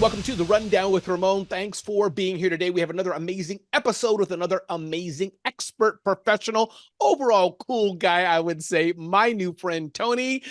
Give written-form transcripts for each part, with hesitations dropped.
welcome to The Rundown with Ramon. Thanks for being here today. We have another amazing episode with another amazing expert professional, overall cool guy, I would say, my new friend, Tony.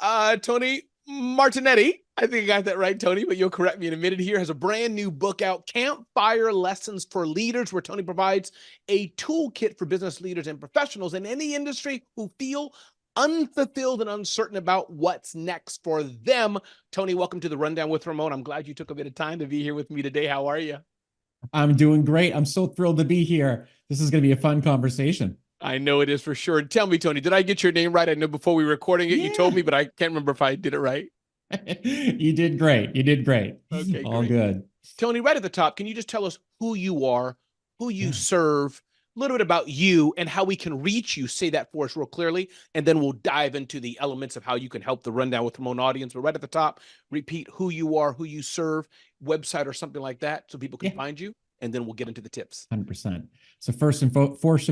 Tony Martignetti. I think I got that right, Tony, but you'll correct me in a minute here. Has a brand new book out, Campfire Lessons for Leaders, where Tony provides a toolkit for business leaders and professionals in any industry who feel unfulfilled and uncertain about what's next for them. Tony, welcome to The Rundown with Ramon. I'm glad you took a bit of time to be here with me today. How are you? I'm doing great. I'm so thrilled to be here. This is going to be a fun conversation. I know it is for sure. Tell me, Tony, did I get your name right? I know before we were recording it, you told me, but I can't remember if I did it right. You did great. You did great. Okay, all great. Good. Tony, right at the top, can you just tell us who you are, who you serve, a little bit about you and how we can reach you? Say that for us real clearly, and then we'll dive into the elements of how you can help the Rundown with Ramon audience. But right at the top, repeat who you are, who you serve, website or something like that so people can find you, and then we'll get into the tips. 100%. So first and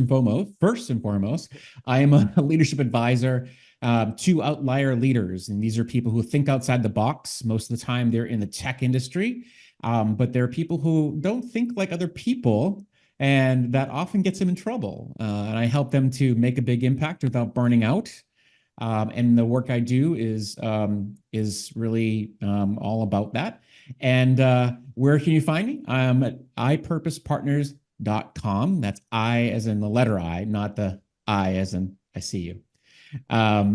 foremost, I am a leadership advisor to outlier leaders. And these are people who think outside the box. Most of the time they're in the tech industry, but there are people who don't think like other people, and that often gets them in trouble. And I help them to make a big impact without burning out. And the work I do is really all about that. And where can you find me? I'm at ipurposepartners.com. That's I as in the letter I, not the I as in I see you.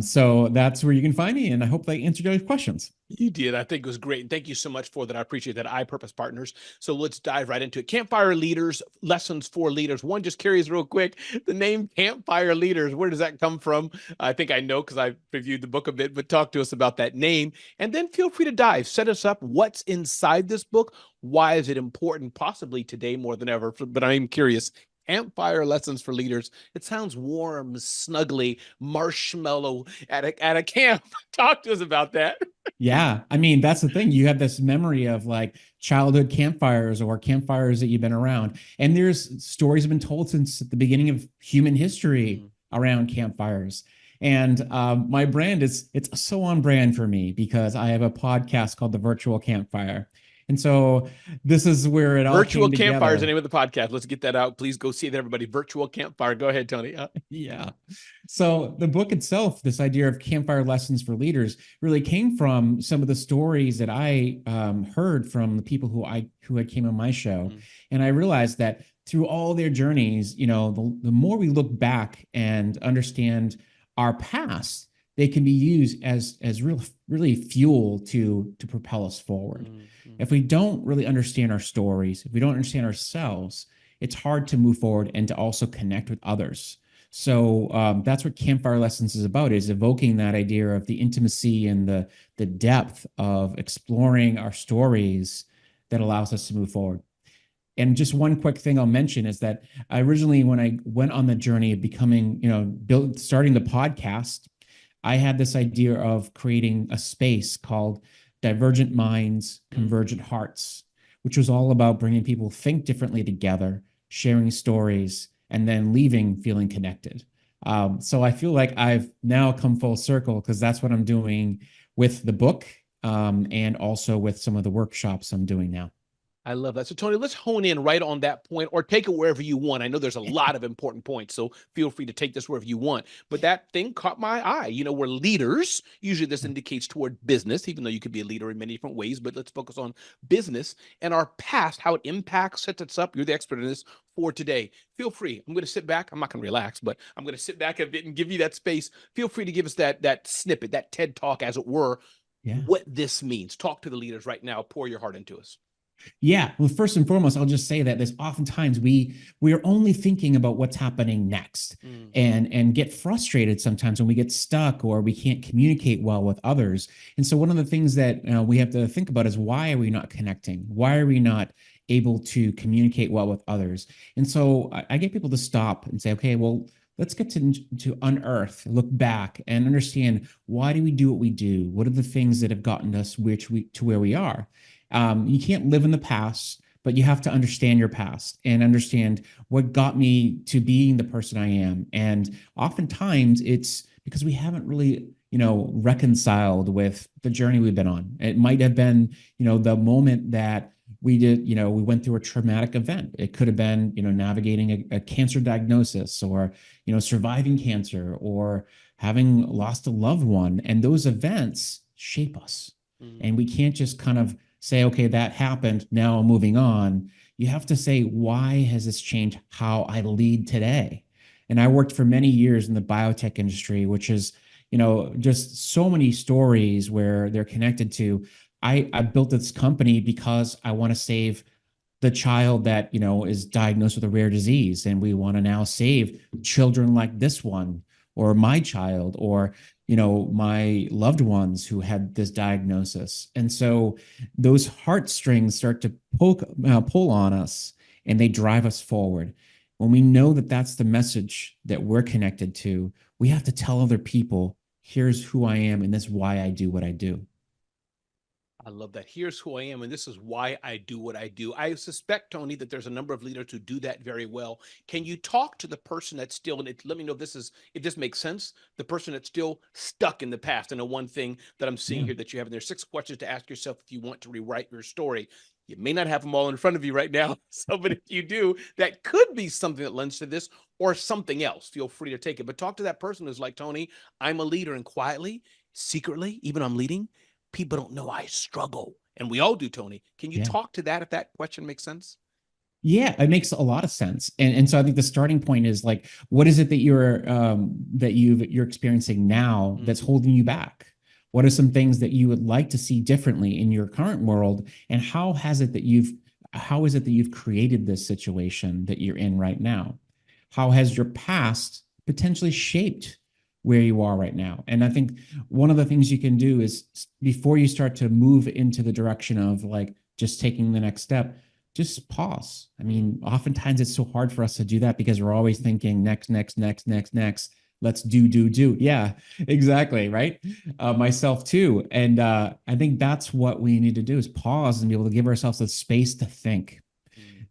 So that's where you can find me, and I hope they answered your questions. You did. I think it was great. And thank you so much for that. I appreciate that. iPurpose Partners. So let's dive right into it. Campfire Leaders, Lessons for Leaders. One, just curious real quick, the name Campfire Leaders, where does that come from? I think I know because I reviewed the book a bit, but talk to us about that name. And then feel free to dive, set us up. What's inside this book? Why is it important possibly today more than ever? But I'm curious. Campfire Lessons for Leaders. It sounds warm, snuggly, marshmallow at a camp. Talk to us about that. Yeah. I mean, that's the thing. You have this memory of like childhood campfires or campfires that you've been around. And there's stories have been told since the beginning of human history around campfires. And my brand it's so on brand for me because I have a podcast called The Virtual Campfire. And so this is where it all Virtual Campfire is the name of the podcast. Let's get that out. Please go see it, everybody. Virtual Campfire. Go ahead, Tony. Yeah. So the book itself, this idea of Campfire Lessons for Leaders, really came from some of the stories that I heard from the people who had came on my show. And I realized that through all their journeys, you know, the more we look back and understand our past, they can be used as really fuel to propel us forward. If we don't really understand our stories, if we don't understand ourselves, it's hard to move forward and to also connect with others. So that's what Campfire Lessons is about, is evoking that idea of the intimacy and the depth of exploring our stories that allows us to move forward. And just one quick thing I'll mention is that originally when I went on the journey of becoming, starting the podcast, I had this idea of creating a space called Divergent Minds, Convergent Hearts, which was all about bringing people think differently together, sharing stories, and then leaving feeling connected. So I feel like I've now come full circle because that's what I'm doing with the book and also with some of the workshops I'm doing now. I love that. So Tony, let's hone in right on that point or take it wherever you want. I know there's a lot of important points, so feel free to take this wherever you want. But that thing caught my eye. You know, we're leaders. Usually this indicates toward business, even though you could be a leader in many different ways, but let's focus on business and our past, how it impacts, sets us up. You're the expert in this for today. Feel free. I'm going to sit back. I'm not going to relax, but I'm going to sit back a bit and give you that space. Feel free to give us that snippet, that TED Talk, as it were, what this means. Talk to the leaders right now. Pour your heart into us. Yeah. Well, first and foremost, I'll just say that there's oftentimes we are only thinking about what's happening next and get frustrated sometimes when we get stuck or we can't communicate well with others. And so one of the things that we have to think about is, why are we not connecting? Why are we not able to communicate well with others? And so I get people to stop and say, okay, well, let's get to unearth, look back and understand, why do we do what we do? What are the things that have gotten us to where we are? You can't live in the past, but you have to understand your past and understand what got me to being the person I am. And oftentimes it's because we haven't really reconciled with the journey we've been on. It might have been, the moment that we went through a traumatic event. It could have been, navigating a cancer diagnosis, or, surviving cancer, or having lost a loved one. And those events shape us. And we can't just kind of say, okay, that happened, now I'm moving on. You have to say, why has this changed how I lead today? And I worked for many years in the biotech industry, which is, just so many stories where they're connected to, I built this company because I want to save the child that, is diagnosed with a rare disease. And we want to now save children like this one, or my child, or, my loved ones who had this diagnosis. And so those heartstrings start to pull on us, and they drive us forward. When we know that that's the message that we're connected to, we have to tell other people, here's who I am, and this is why I do what I do. I love that. Here's who I am, and this is why I do what I do. I suspect, Tony, that there's a number of leaders who do that very well. Can you talk to the person that's still, and let me know if this makes sense, the person that's still stuck in the past? And the one thing that I'm seeing here that you have, and there's 6 questions to ask yourself if you want to rewrite your story. You may not have them all in front of you right now. So, but if you do, that could be something that lends to this, or something else. Feel free to take it. But talk to that person who's like, Tony, I'm a leader, and quietly, secretly, even I'm leading, people don't know I struggle. And we all do, Tony. Can you talk to that if that question makes sense? Yeah, it makes a lot of sense. And so I think the starting point is like, what is it that you're experiencing now that's holding you back? What are some things that you would like to see differently in your current world? And how is it that you've created this situation that you're in right now? How has your past potentially shaped where you are right now? And I think one of the things you can do is, before you start to move into the direction of like just taking the next step, just pause. I mean, oftentimes it's so hard for us to do that because we're always thinking next. Let's do. Yeah, exactly. Right. Myself too. And I think that's what we need to do, is pause and be able to give ourselves the space to think.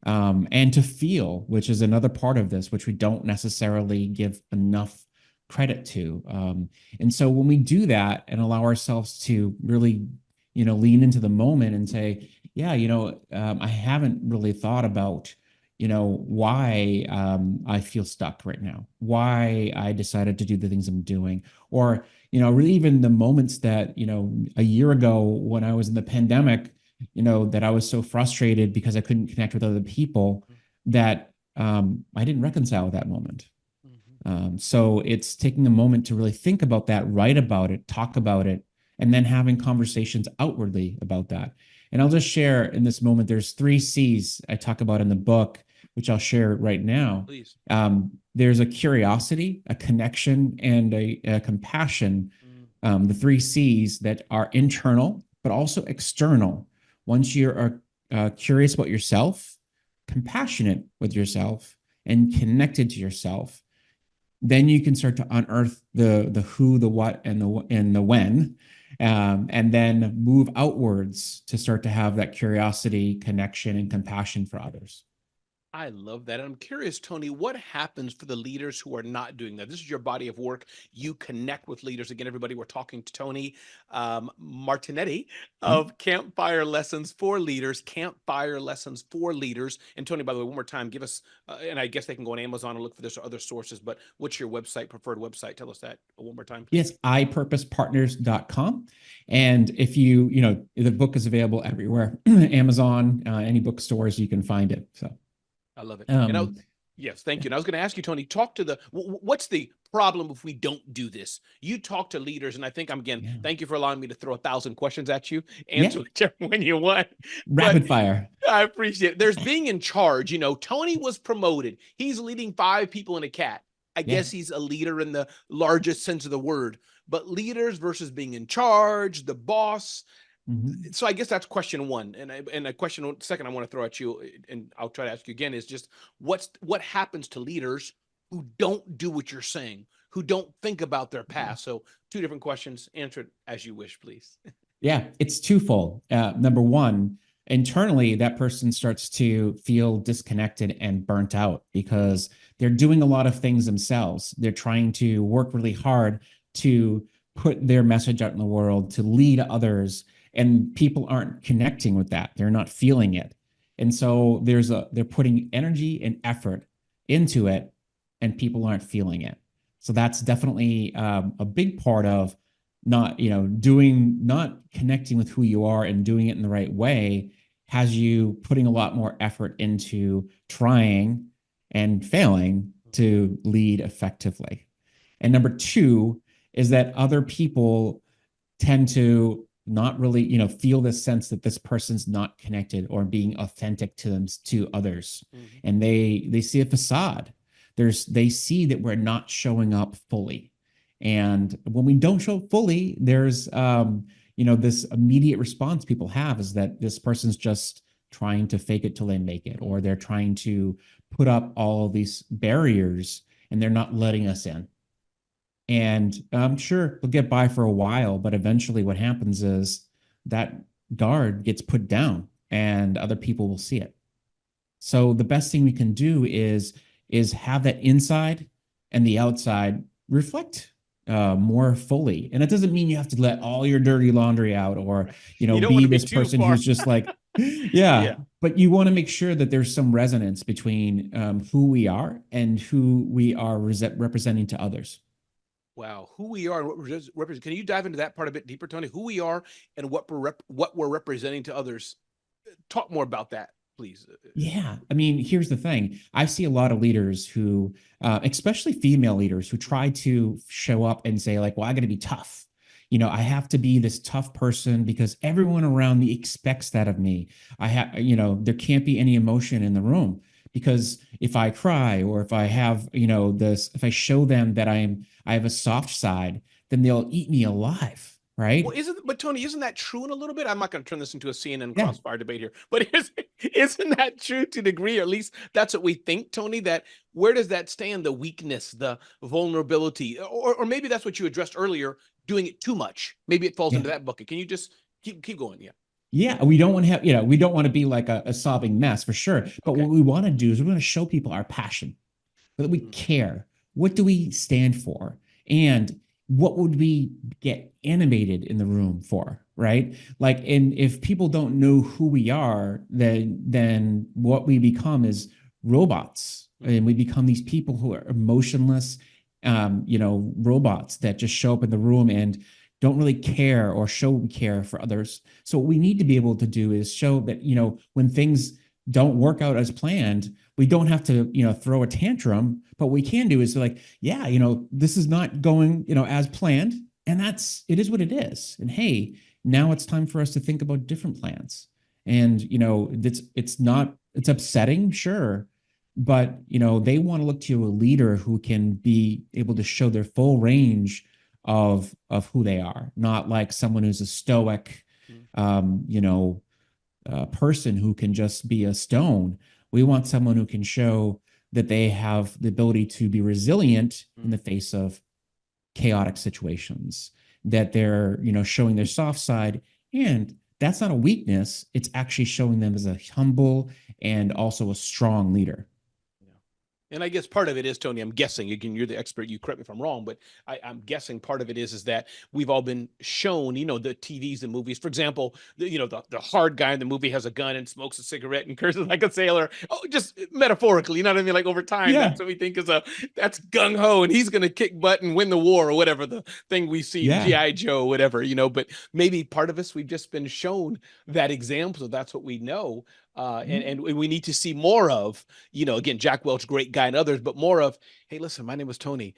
And to feel, which is another part of this, which we don't necessarily give enough credit to. And so when we do that and allow ourselves to really, lean into the moment and say, yeah, I haven't really thought about, why I feel stuck right now, why I decided to do the things I'm doing, or, really even the moments that, a year ago when I was in the pandemic, that I was so frustrated because I couldn't connect with other people, that I didn't reconcile that moment. So it's taking a moment to really think about that, write about it, talk about it, and then having conversations outwardly about that. And I'll just share in this moment, there's 3 C's I talk about in the book, which I'll share right now. Please. There's a curiosity, a connection, and a compassion. The 3 C's that are internal, but also external. Once you're curious about yourself, compassionate with yourself, and connected to yourself, then you can start to unearth the who, the what, and the when, and then move outwards to start to have that curiosity, connection, and compassion for others. I love that. And I'm curious, Tony, what happens for the leaders who are not doing that? This is your body of work. You connect with leaders. Again, everybody, we're talking to Tony Martignetti of Campfire Lessons for Leaders, Campfire Lessons for Leaders. And Tony, by the way, one more time, give us, and I guess they can go on Amazon and look for this or other sources, but what's your website, preferred website? Tell us that one more time, please. Yes, ipurposepartners.com. And if the book is available everywhere, Amazon, any bookstores, you can find it. So. I love it. Yes, thank you. And I was going to ask you, Tony, talk to what's the problem if we don't do this? You talk to leaders, and I think thank you for allowing me to throw 1,000 questions at you. Answer whichever one you want. Rapid fire. I appreciate it. There's being in charge. Tony was promoted. He's leading 5 people and a cat. I guess he's a leader in the largest sense of the word. But leaders versus being in charge, the boss. So I guess that's question one. And a question second I want to throw at you, and I'll try to ask you again, is just what happens to leaders who don't do what you're saying, who don't think about their past? So 2 different questions. Answer it as you wish, please. Yeah, it's twofold. Number one, internally, that person starts to feel disconnected and burnt out because they're doing a lot of things themselves. They're trying to work really hard to put their message out in the world to lead others, and people aren't connecting with that. They're not feeling it. And so they're putting energy and effort into it, and people aren't feeling it. So that's definitely a big part of not connecting with who you are and doing it in the right way has you putting a lot more effort into trying and failing to lead effectively. And number two is that other people tend to not really, feel this sense that this person's not connected or being authentic to them, to others. Mm-hmm. And they see a facade. They see that we're not showing up fully. And when we don't show up fully, there's this immediate response people have is that this person's just trying to fake it till they make it, or they're trying to put up all of these barriers and they're not letting us in. And I'm sure we'll get by for a while, but eventually what happens is that guard gets put down and other people will see it. So the best thing we can do is have that inside and the outside reflect more fully. And it doesn't mean you have to let all your dirty laundry out or, be this person who's just like, yeah. But you want to make sure that there's some resonance between who we are and who we are representing to others. Wow, who we are and what we're representing. Can you dive into that part a bit deeper, Tony? Who we are and what we're representing to others. Talk more about that, please. Yeah, I mean, here's the thing. I see a lot of leaders who, especially female leaders, who try to show up and say like, "Well, I got to be tough. I have to be this tough person because everyone around me expects that of me. I have, there can't be any emotion in the room." Because if I cry or if I have, if I show them that I have a soft side, then they'll eat me alive, right? Well, but Tony, isn't that true in a little bit? I'm not going to turn this into a CNN crossfire debate here, but isn't that true to a degree, or at least that's what we think, Tony? That where does that stand? The weakness, the vulnerability, or maybe that's what you addressed earlier, doing it too much. Maybe it falls into that bucket. Can you just keep going? Yeah. Yeah, we don't want to have, we don't want to be like a sobbing mess for sure. But what we want to do is we want to show people our passion, that we care. What do we stand for? And what would we get animated in the room for? Right. Like, and if people don't know who we are, then what we become is robots. And we become these people who are emotionless, robots that just show up in the room and don't really care or show care for others. So what we need to be able to do is show that, when things don't work out as planned, we don't have to, throw a tantrum, but what we can do is like, yeah, this is not going, as planned, and it is what it is. And hey, now it's time for us to think about different plans. And, it's upsetting, sure. But, they want to look to a leader who can be able to show their full range of who they are, not like someone who's a stoic, person who can just be a stone. We want someone who can show that they have the ability to be resilient in the face of chaotic situations, that they're, showing their soft side. And that's not a weakness. It's actually showing them as a humble and also a strong leader. And I guess part of it is, Tony, I'm guessing, again, you're the expert, you correct me if I'm wrong, but I'm guessing part of it is that we've all been shown, the TVs and movies. For example, the hard guy in the movie has a gun and smokes a cigarette and curses like a sailor. Oh, just metaphorically, you know what I mean? Like over time, that's what we think that's gung-ho and he's going to kick butt and win the war or whatever the thing we see, G.I. Joe, whatever, but maybe part of us, we've just been shown that example. So that's what we know. And we need to see more of, again, Jack Welch, great guy, and others, but more of, hey, listen, my name is Tony.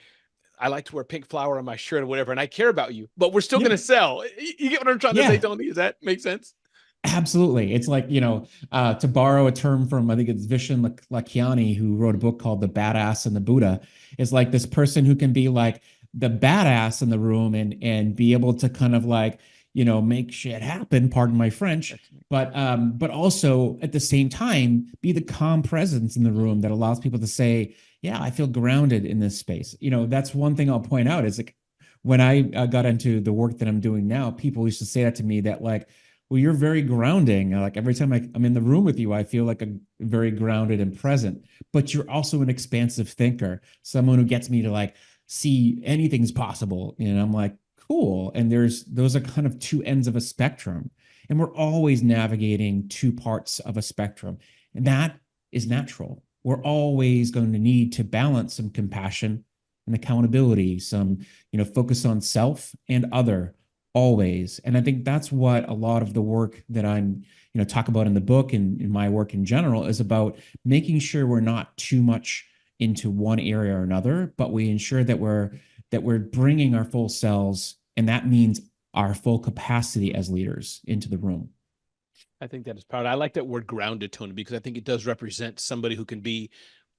I like to wear pink flower on my shirt or whatever, and I care about you, but we're still going to sell. You get what I'm trying to say, Tony? Does that make sense? Absolutely. It's like, to borrow a term from, I think it's Vishen Lakhiani, who wrote a book called The Badass and the Buddha, is like this person who can be like the badass in the room and be able to kind of like, make shit happen, pardon my French, but also at the same time, be the calm presence in the room that allows people to say, yeah, I feel grounded in this space. That's one thing I'll point out is like, when I got into the work that I'm doing now, people used to say that to me that like, well, you're very grounding. Like every time I'm in the room with you, I feel like a very grounded and present, but you're also an expansive thinker, someone who gets me to like see anything's possible. And I'm like, cool. And those are kind of two ends of a spectrum. And we're always navigating two parts of a spectrum. And that is natural. We're always going to need to balance some compassion and accountability, some, focus on self and other always. And I think that's what a lot of the work that I'm, talk about in the book and in my work in general is about making sure we're not too much into one area or another, but we ensure that we're bringing our full selves, and that means our full capacity as leaders into the room. I think that is powerful. I like that word grounded, Tony, because I think it does represent somebody who can be,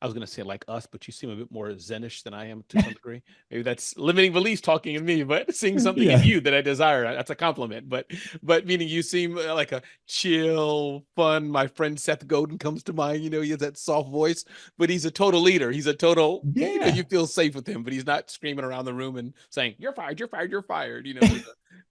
I was going to say like us, but you seem a bit more Zenish than I am to some degree. Maybe that's limiting beliefs talking in me, but seeing something in Yeah. you that I desire, that's a compliment. But meaning you seem like a chill, fun. My friend Seth Godin comes to mind. He has that soft voice, but he's a total leader. He's a total, you Yeah. feel safe with him, but he's not screaming around the room and saying, "You're fired, you're fired, you're fired."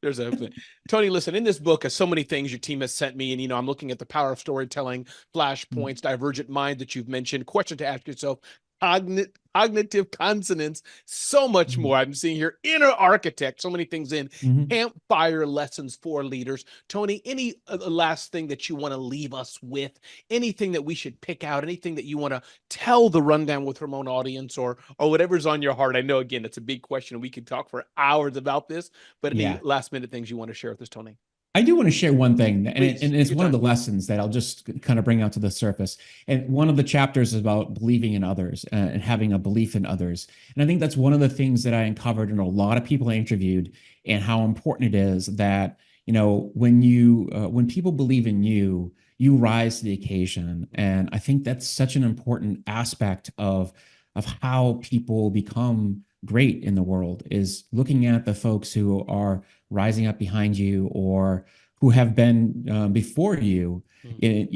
There's a Tony, listen, in this book, so many things your team has sent me, and I'm looking at the power of storytelling, flashpoints, divergent mind that you've mentioned, question to ask yourself, cognitive consonance, so much more. I'm seeing here inner architect, so many things in Campfire Lessons for Leaders. Tony, any last thing that you want to leave us with? Anything that we should pick out? Anything that you want to tell the Rundown with Ramon audience, or whatever's on your heart? I know, again, it's a big question. We could talk for hours about this, but any Yeah. last minute things you want to share with us, Tony? I do want to share one thing, and, Please, and take it's your one of time. the lessons that I'll just kind of bring out to the surface. And one of the chapters is about believing in others and having a belief in others. And I think that's one of the things that I uncovered in a lot of people I interviewed, and how important it is that, when people believe in you, you rise to the occasion. And I think that's such an important aspect of how people become great in the world, is looking at the folks who are rising up behind you or who have been before you.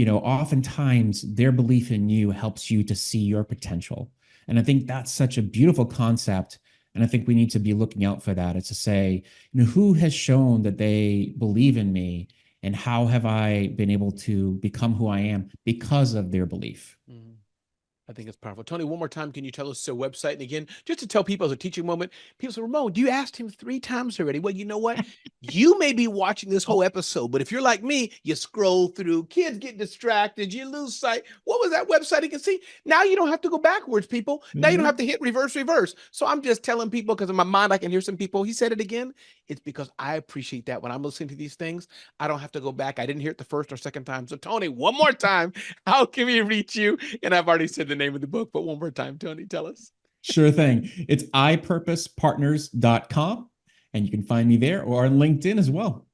Oftentimes their belief in you helps you to see your potential. And I think that's such a beautiful concept. And I think we need to be looking out for that. It's to say, who has shown that they believe in me, and how have I been able to become who I am because of their belief? Mm. I think it's powerful. Tony, one more time, can you tell us the website? And again, just to tell people as a teaching moment, people say, Ramon, you asked him 3 times already. Well, you know what? You may be watching this whole episode, but if you're like me, you scroll through, kids get distracted, you lose sight. What was that website? You can see. Now you don't have to go backwards, people. Now you don't have to hit reverse, reverse. So I'm just telling people, because in my mind, I can hear some people, he said it again. It's because I appreciate that when I'm listening to these things, I don't have to go back. I didn't hear it the first or second time. So Tony, one more time, how can we reach you? And I've already said the name of the book, but one more time, Tony, tell us. Sure thing. It's ipurposepartners.com, and you can find me there or on LinkedIn as well.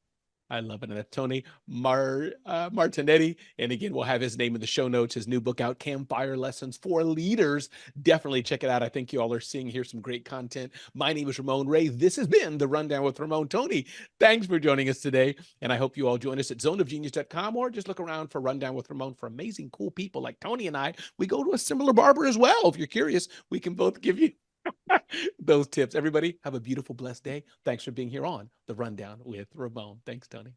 I love it. And that's Tony Martignetti. And again, we'll have his name in the show notes, his new book out, Campfire Lessons for Leaders. Definitely check it out. I think you all are seeing here some great content. My name is Ramon Ray. This has been The Rundown with Ramon. Tony, thanks for joining us today. And I hope you all join us at zoneofgenius.com, or just look around for Rundown with Ramon for amazing, cool people like Tony and I. We go to a similar barber as well. If you're curious, we can both give you those tips. Everybody, have a beautiful, blessed day. Thanks for being here on The Rundown with Ramon. Thanks, Tony.